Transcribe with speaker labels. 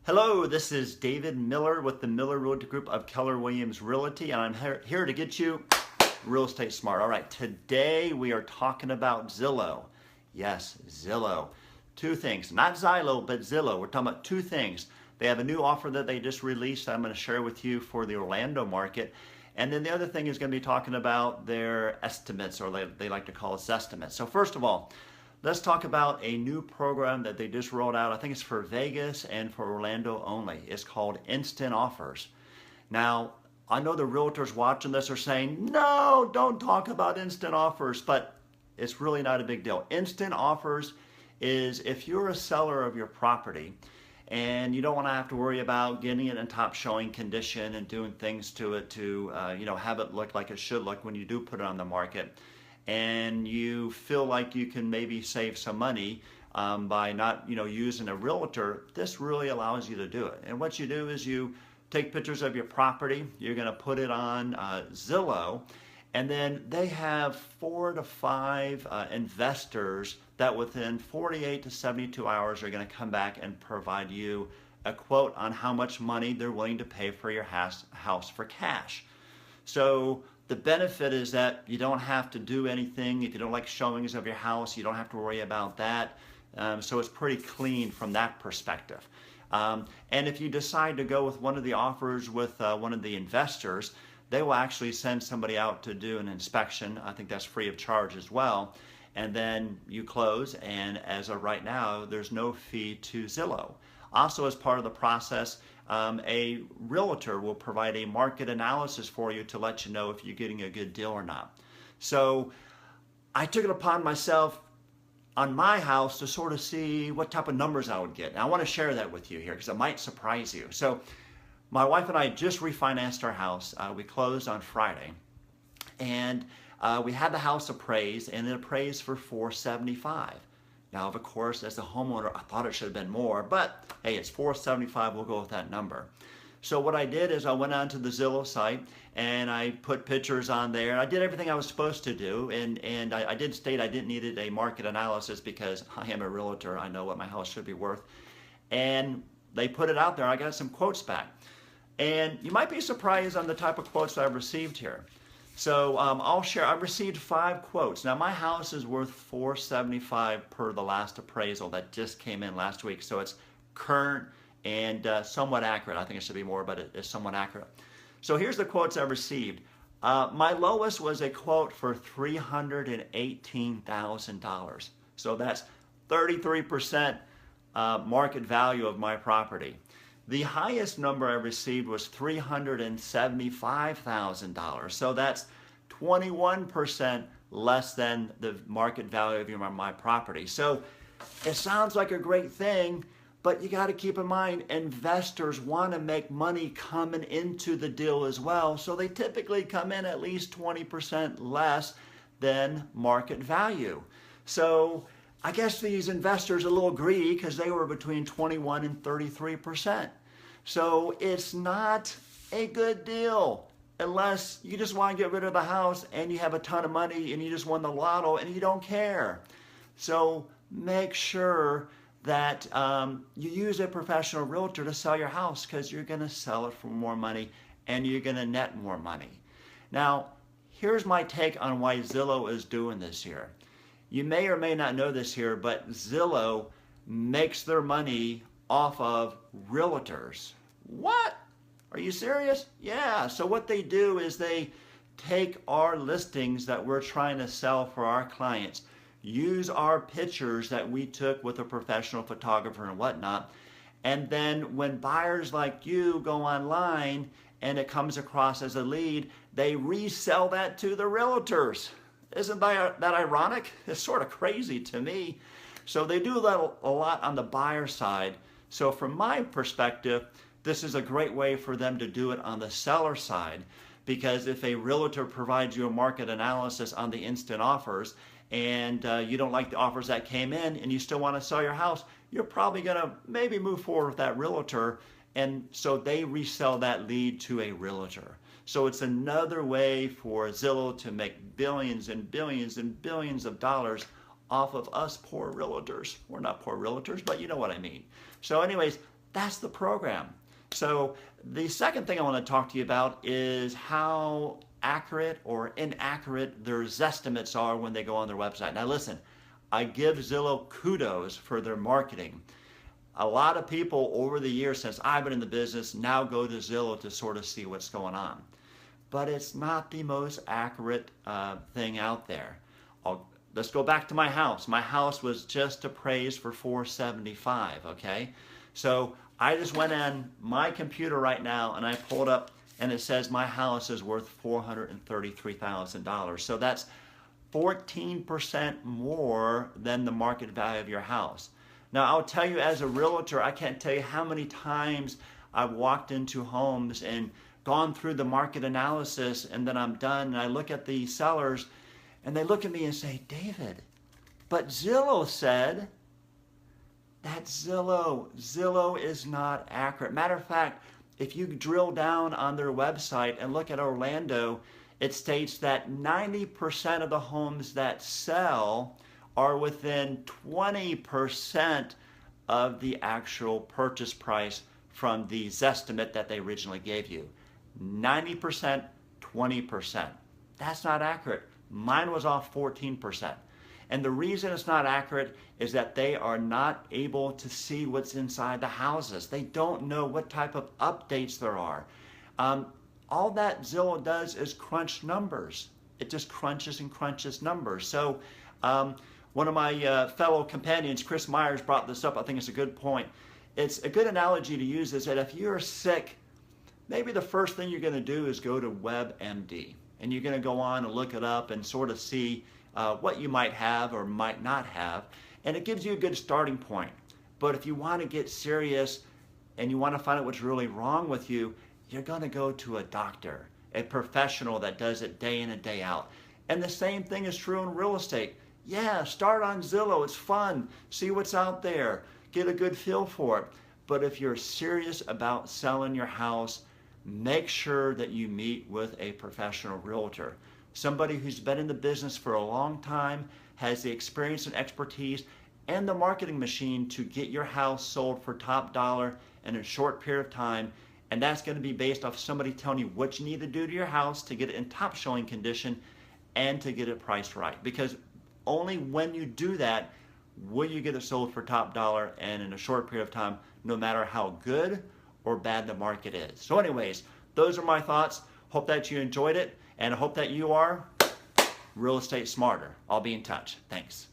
Speaker 1: Hello, this is David Miller with the Miller Realty Group of Keller Williams Realty, and I'm here to get you real estate smart. All right, today we are talking about Zillow. Yes, Zillow. Two things, not Zillow, but Zillow. We're talking about two things. They have a new offer that they just released I'm going to share with you for the Orlando market. And then the other thing is going to be talking about their estimates, or they like to call it Zestimates. So first of all, let's talk about a new program that they just rolled out. I think it's for Vegas and for Orlando only. It's called Instant Offers. Now, I know the realtors watching this are saying, no, don't talk about instant offers, but it's really not a big deal. Instant offers is if you're a seller of your property and you don't want to have to worry about getting it in top showing condition and doing things to it to have it look like it should look when you do put it on the market, and you feel like you can maybe save some money by not using a realtor, this really allows you to do it. And what you do is you take pictures of your property, you're going to put it on Zillow, and then they have 4 to 5 investors that within 48 to 72 hours are going to come back and provide you a quote on how much money they're willing to pay for your house for cash. So the benefit is that you don't have to do anything. If you don't like showings of your house, you don't have to worry about that. So it's pretty clean from that perspective. And if you decide to go with one of the offers with one of the investors, they will actually send somebody out to do an inspection. I think that's free of charge as well. And then you close, and as of right now, there's no fee to Zillow. Also, as part of the process, a realtor will provide a market analysis for you to let you know if you're getting a good deal or not. So I took it upon myself on my house to sort of see what type of numbers I would get. And I want to share that with you here because it might surprise you. So my wife and I just refinanced our house. We closed on Friday, and we had the house appraised, and it appraised for $475. Now, of course, as a homeowner, I thought it should have been more, but hey, it's $475, we'll go with that number. So what I did is I went onto the Zillow site and I put pictures on there. I did everything I was supposed to do, and I did state I didn't need a market analysis because I am a realtor. I know what my house should be worth. And they put it out there. I got some quotes back. And you might be surprised on the type of quotes I've received here. So I'll share. I've received 5 quotes. Now my house is worth $475 per the last appraisal that just came in last week. So it's current and somewhat accurate. I think it should be more, but it's somewhat accurate. So here's the quotes I've received. My lowest was a quote for $318,000. So that's 33% market value of my property. The highest number I received was $375,000. So that's 21% less than the market value of my property. So it sounds like a great thing, but you got to keep in mind investors want to make money coming into the deal as well. So they typically come in at least 20% less than market value. So I guess these investors are a little greedy because they were between 21 and 33%. So it's not a good deal unless you just want to get rid of the house and you have a ton of money and you just won the lotto and you don't care. So make sure that you use a professional realtor to sell your house because you're going to sell it for more money and you're going to net more money. Now, here's my take on why Zillow is doing this here. You may or may not know this here, but Zillow makes their money off of realtors. What? Are you serious? Yeah. So what they do is they take our listings that we're trying to sell for our clients, use our pictures that we took with a professional photographer and whatnot, and then when buyers like you go online and it comes across as a lead, they resell that to the realtors. Isn't that ironic? It's sort of crazy to me. So they do that a lot on the buyer side. So from my perspective, this is a great way for them to do it on the seller side, because if a realtor provides you a market analysis on the instant offers and you don't like the offers that came in and you still want to sell your house, you're probably going to maybe move forward with that realtor, and so they resell that lead to a realtor. So it's another way for Zillow to make billions and billions and billions of dollars off of us poor realtors. We're not poor realtors, but you know what I mean. So anyways, That's the program. So the second thing I want to talk to you about is how accurate or inaccurate their Zestimates are when they go on their website. Now listen, I give Zillow kudos for their marketing. A lot of people over the years since I've been in the business now go to Zillow to sort of see what's going on. But it's not the most accurate thing out there. Let's go back to my house. My house was just appraised for $475, okay? So I just went on my computer right now and I pulled up and it says my house is worth $433,000. So that's 14% more than the market value of your house. Now I'll tell you, as a realtor, I can't tell you how many times I've walked into homes and gone through the market analysis, and then I'm done and I look at the sellers and they look at me and say, David, but Zillow said. That's Zillow. Zillow is not accurate. Matter of fact, if you drill down on their website and look at Orlando, it states that 90% of the homes that sell are within 20% of the actual purchase price from the Zestimate that they originally gave you. 90%, 20%. That's not accurate. Mine was off 14%. And the reason it's not accurate is that they are not able to see what's inside the houses. They don't know what type of updates there are. All that Zillow does is crunch numbers. It just crunches and crunches numbers. So one of my fellow companions, Chris Myers, brought this up. I think it's a good point. It's a good analogy to use is that if you're sick, maybe the first thing you're going to do is go to WebMD. And you're going to go on and look it up and sort of see what you might have or might not have, and it gives you a good starting point. But if you want to get serious and you want to find out what's really wrong with you, you're going to go to a doctor, a professional that does it day in and day out. And the same thing is true in real estate. Yeah, start on Zillow. It's fun. See what's out there. Get a good feel for it. But if you're serious about selling your house, make sure that you meet with a professional realtor. Somebody who's been in the business for a long time, has the experience and expertise and the marketing machine to get your house sold for top dollar in a short period of time. And that's going to be based off somebody telling you what you need to do to your house to get it in top showing condition and to get it priced right. Because only when you do that will you get it sold for top dollar and in a short period of time, no matter how good or bad the market is. So anyways, those are my thoughts. Hope that you enjoyed it, and I hope that you are real estate smarter. I'll be in touch. Thanks.